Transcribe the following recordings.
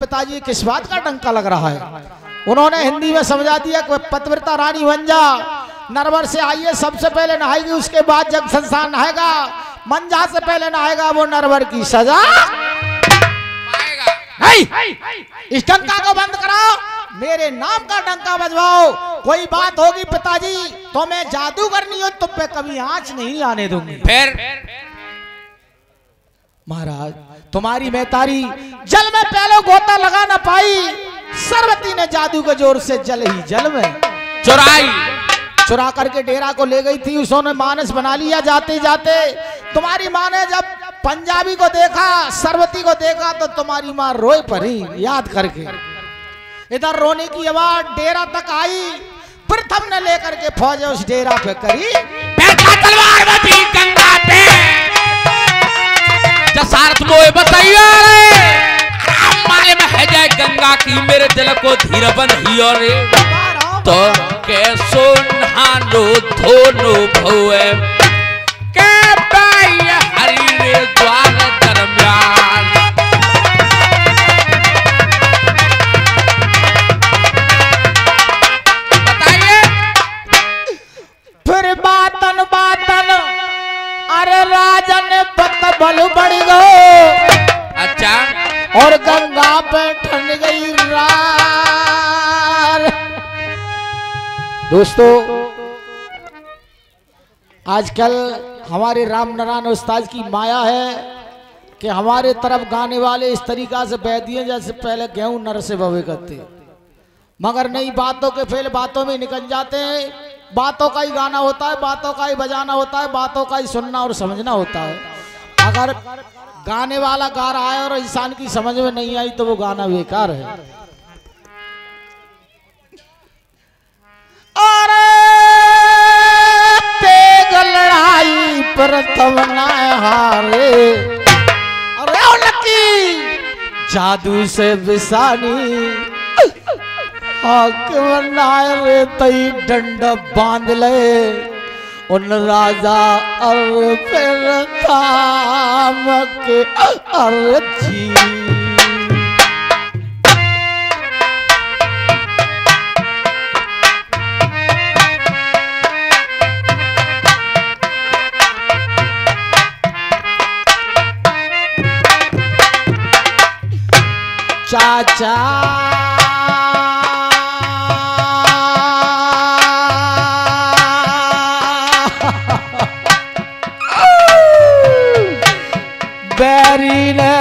पिताजी किस बात का डंका लग रहा है। उन्होंने हिंदी में समझा दिया कि पतिव्रता रानी बन जा, नरवर से आइए सबसे पहले नहाएगी, उसके बाद जग संसार नहाएगा, मंजा से पहले नहाएगा वो नरवर की सजा पाएगा। नहीं, इस डंका को बंद कराओ, मेरे नाम का डंका बजवाओ। कोई बात होगी पिताजी तो मैं जादू करनी हो तुम पे कभी आंच नहीं आने दूंगी। फिर महाराज तुम्हारी मेहतारी जल में पहले गोता लगा ना पाई, सरवती ने जादू के जोर से जल ही जल में चुरा करके डेरा को ले गई थी। उसने मानस बना लिया। जाते जाते तुम्हारी माँ ने जब पंजाबी को देखा, सरवती को देखा तो तुम्हारी माँ रोए पड़ी याद करके। इधर रोने की आवाज डेरा तक आई। प्रथम ने लेकर के फौज उस डेरा पे करी गंगा पे जसारत मोए बताइए माने में है जाए गंगा की मेरे दिल को धीर बन ही और तो कैसो नहानो धोनो भोए के बाई हरि रे द्वार दरम्यान। बताइए फिर बातन बातन अरे राजन बल बढ़ गो। अच्छा और गंगा पे ठंड गई रार। दोस्तों आजकल हमारे राम नारायण उस्ताद की माया है कि हमारे तरफ गाने वाले इस तरीका से बह दिए जैसे पहले गेहूं नर से बवे करते, मगर नई बातों के फेल बातों में निकल जाते हैं। बातों का ही गाना होता है, बातों का ही बजाना होता है, बातों का ही सुनना और समझना होता है। अगर गाने वाला गा रहा है और इंसान की समझ में नहीं आई तो वो गाना बेकार है। अरे तेग लड़ाई प्रथम न हारे, अरे लकी जादू से बिसानी रे तई डंड बांध ले उन राजा और फिर थाम के अर्जी। चाचा बैरी ने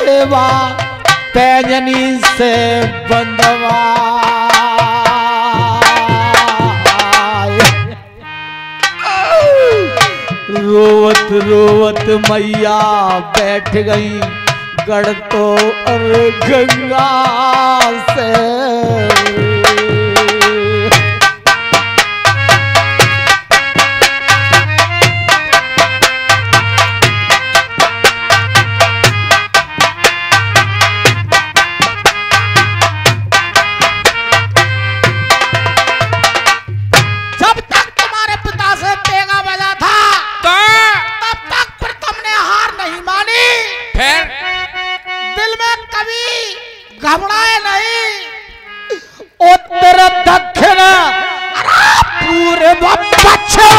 लेवा पैजनी से बंधवा, रोवत रोवत मैया बैठ गई गढ़ तो और गंगा से। घबराए नहीं, उत्तर दक्षिण पूर्व पश्चिम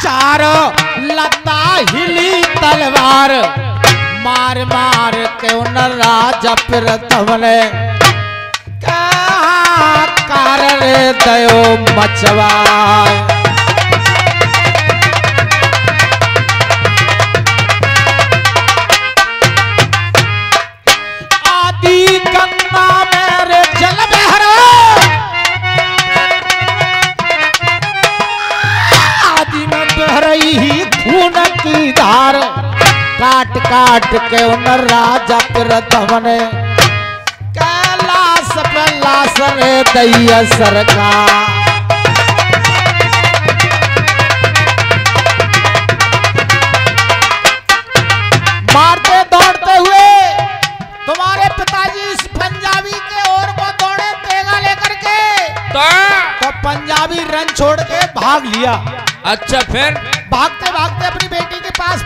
चारों लता हिली तलवार मार मार के उन राजा प्रथम ने कारण दयो मचवा। गंगा मेरे जल बहरो आदि में बह रही ही खून की धार, काट काट के उन राजा प्रथम ने कैलाश पे लाश रे दैया सरकार। मारते दौड़ते हुए तुम्हारे पिताजी इस पंजाबी के ओर को दौड़े तेगा लेकर के, तो पंजाबी रन छोड़ के भाग लिया। अच्छा फिर भागते भागते अपनी बेटी के पास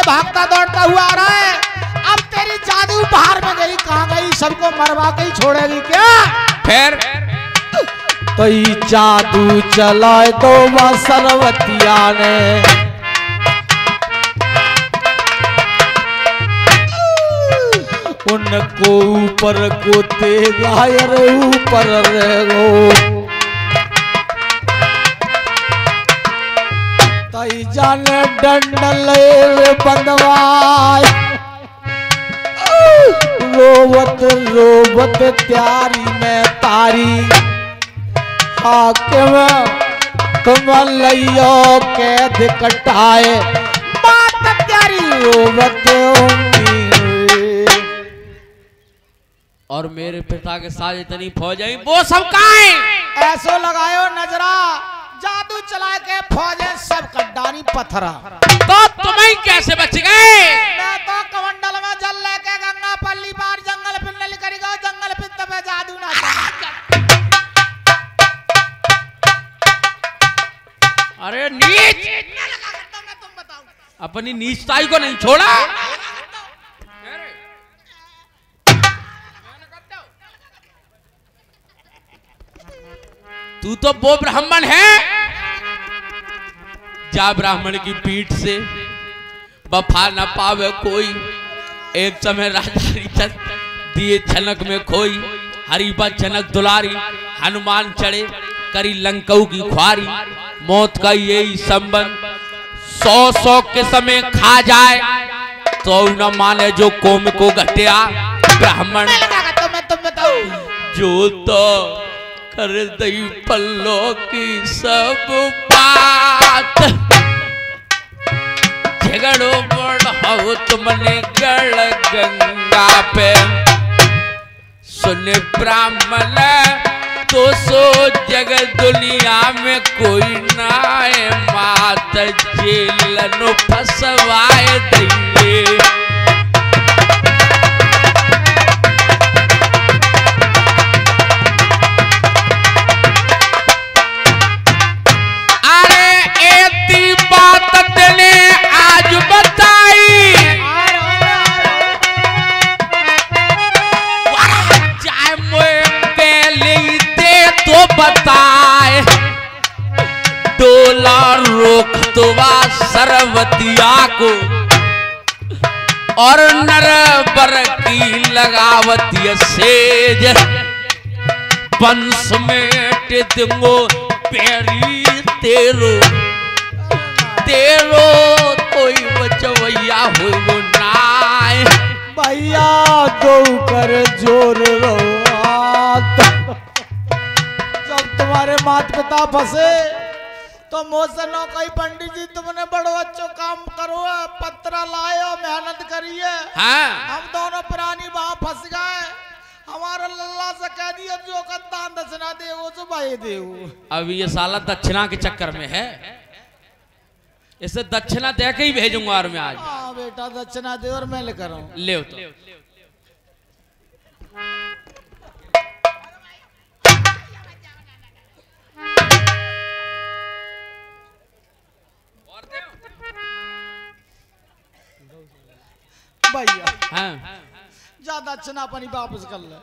लिए भागता दौड़ता हुआ आ रहा है। अब तेरी जादू बाहर में गई, कहाँ गई? सबको मरवा के ही छोड़ेगी क्या? फिर तो ये जादू चलाए तो वह सरवतिया ने उनको ऊपर को तेगा ऊपर रहेगो तई जाने डंडल बंदवाए रोवत रोवत त्यारी में तारी हाकिम तुम लियो कैद कटाए बात त्यारी रोवत और मेरे पिता के साथ इतनी फौज आई, वो सब कहाँ है? ऐसो लगायो नजरा जादू चला के फौजें सब कड्डानी पत्थरा। तो तुम्हें कैसे बच गए? मैं तो कमंडल में जल लेके गंगा पल्ली पार जंगल पिंडल करेगा, जंगल पिंड पे जादू ना अरे नीच, तुम बताओ अपनी नीचताई को नहीं छोड़ा। तू तो वो ब्राह्मण है, जा ब्राह्मण की पीठ से वफा न पावे कोई। एक समय राजा दिए छनक में खोई, हरीबा जनक दुलारी, हनुमान चढ़े करी लंकाऊ की ख्वारी। मौत का यही संबंध 100 के समय खा जाए तो न माने जो कोम को घटिया। ब्राह्मण जो तो कर दई पल्लों की सब बात, झगड़ो बढ़ाओ तुमने गढ़ गंगा पे। सुने ब्राह्मण तो सो जगत दुनिया में कोई ना है, मात जेल नो फसवाए देंगे। बताए डोला रोक तो सरवतिया को और नर बर की लगावती सेज। वंश में दूंगो पेरी तेरो तेरो कोई बचवैया हो नाय। भैया दो कर जोर रो तुम्हारे माता पिता फंसे तो मुझसे नो कही पंडित जी तुमने बड़ो अच्छो काम करो, पत्रा लाए मेहनत करिए। हाँ। हम दोनों प्राणी वहां फंस गए, हमारा लल्ला से कह दिया जो का दान दक्षिणा दे वो तो भाई दे। अब ये साला दक्षिणा के चक्कर में है, इसे दक्षिणा दे के ही भेजूंगा और मैं आज। हाँ बेटा दक्षिणा दे और मैं लेकर आऊं। ले तो भैया हाँ। ज्यादा दक्षिणा अपनी वापस कर ले।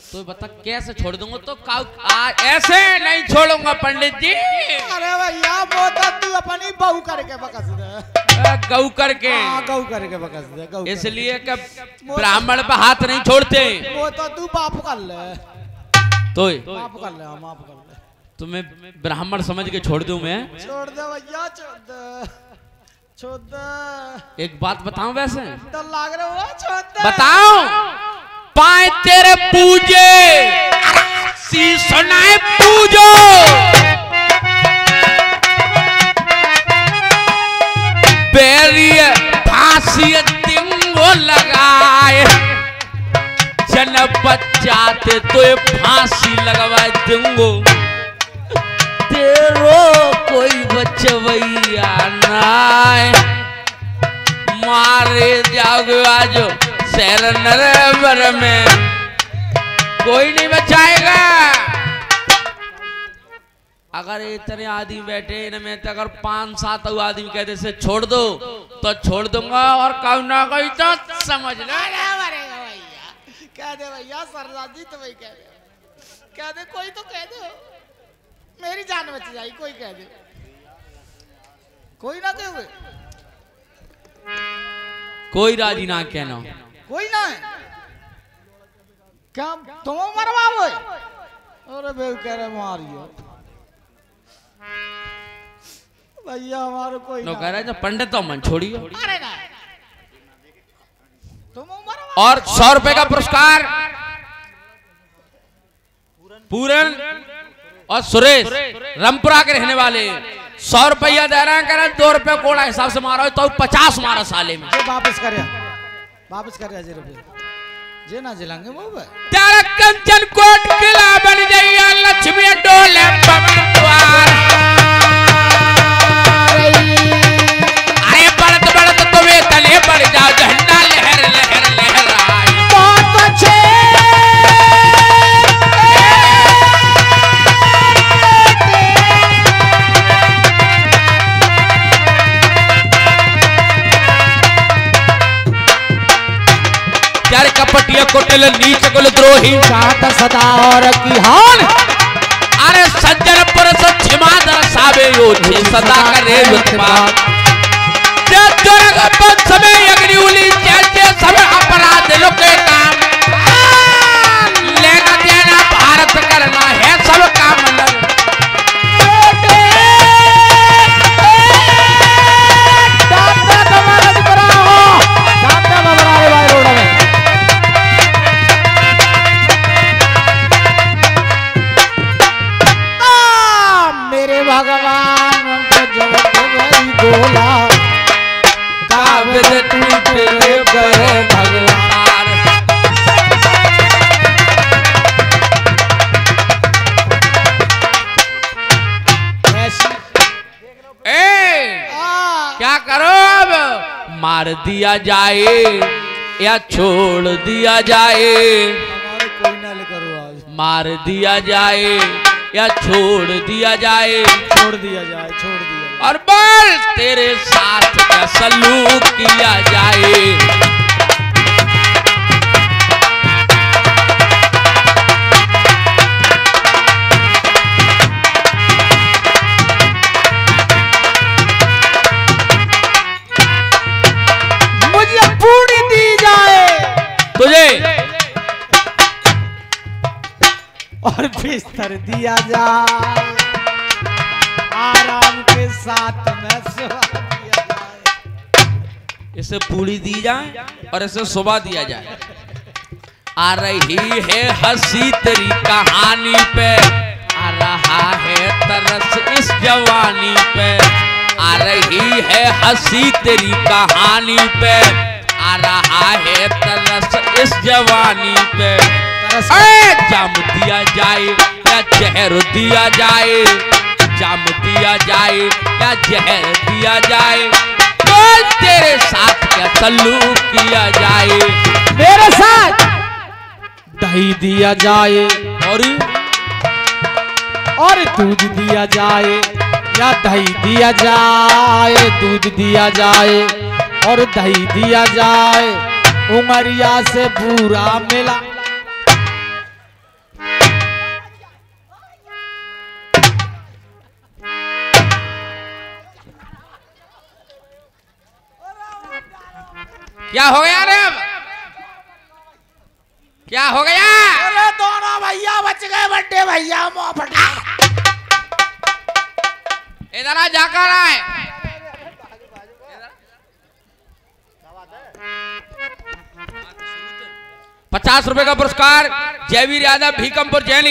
तो बता कैसे छोड़ दूंगा? तो ऐसे नहीं छोड़ूंगा पंडित जी। अरे भैया वो तो तू अपनी बहू करके बकस दे। गऊ करके गऊ करके बकस दे गऊ। इसलिए कि ब्राह्मण पे हाथ नहीं छोड़ते। वो तो तू बाप कर ले। तो माफ कर ले, माफ कर ले। तुम्हें ब्राह्मण समझ के छोड़ दूं मैं? छोड़ दे भैया छोड़ दे, छोड़ दे। एक बात बताऊं वैसे? डर लग रहा है, छोड़ दे। बताऊं? पाए तेरे पूजे शीश सुनाए पूजो, बैरिए फांसी तिंगो लगाए। जन बच्चाते तो फांसी लगवाए दूंगो, तेरो कोई बचवैया नाय। मारे जाओगे आज शहर नरबर में, कोई नहीं बचाएगा। अगर इतने आदमी बैठे इनमें तो अगर 5-7 आदमी कहते से छोड़ दो तो छोड़ दूंगा और कब ना गई तो समझ लो। भैया कह दे भैया, सरदार जी तो भाई कह दे कोई तो कह दे, मेरी जान बच जाएगी। कोई कह दे, कोई ना कहे, कोई राजी ना कहना, कोई ना है क्या तुम मरवाओ? अरे बे कह रहे मारियो भैया, हमारे कोई नो कह रहा है पंडित तो मन छोड़ियो। अरे ना तुम मरवाओ। और 100 रुपए का पुरस्कार पूरन और सुरेश रामपुरा के रहने वाले 100 रुपया दे रहे हैं। 2 रुपये कोड़ा हिसाब से मारा तो 50 मारा साले में। वापस कर जे रुपये जे ना जिलांगे वो तेरा कंचन कोट किला बन जाइए, लक्ष्मी डोले पवन द्वार। अरे बढ़त बढ़त तुम्हें तले बढ़ जाओ, झंडा लहर लहर लहराए। बहुत अच्छे कपटिया कोटल नीच कुल द्रोही सात सदा और की हान। अरे सज्जन पर सचिमा दर्शावे योधि सदा करे उत्पात। दुर्ग पंथ में अग्निउली जैसे सब अपराध लुके काम। लेना देना भारत करना है सब काम लग। भगवान जब बोला काबिल टूटे गए भगवान। क्या करो अब? मार दिया जाए या छोड़ दिया जाए? कोई ना ले करो आज। मार दिया जाए या छोड़ दिया जाए? छोड़ दिया जाए। और बोल तेरे साथ क्या सलूक किया जाए? मुझे पूरी दी जाए तुझे और बिस्तर दिया जाए, आराम के साथ में सुला दिया जाए। इसे पूरी दी जाए और इसे सुबह दिया जाए। आ रही है हंसी तेरी कहानी पे, आ रहा है तरस इस जवानी पे। आ रही है हंसी तेरी कहानी पे, आ रहा है तरस इस जवानी पे। जाम दिया जाए या जहर दिया जाए? जाम दिया जाए या जहर दिया जाए? बोल तेरे साथ क्या सलूक किया जाए? मेरे साथ दही दिया जाए और दूध दिया जाए, या दही दिया जाए, दूध दिया जाए और दही दिया जाए। उमरिया से बुरा मिला क्या हो गया रे? अब क्या हो गया? अरे दोनों भैया बच गए, बड्डे भैया मुंह फटा। इधर आ, जाकर आए। 50 रुपए का पुरस्कार जयवीर यादव भीकमपुर जैनी।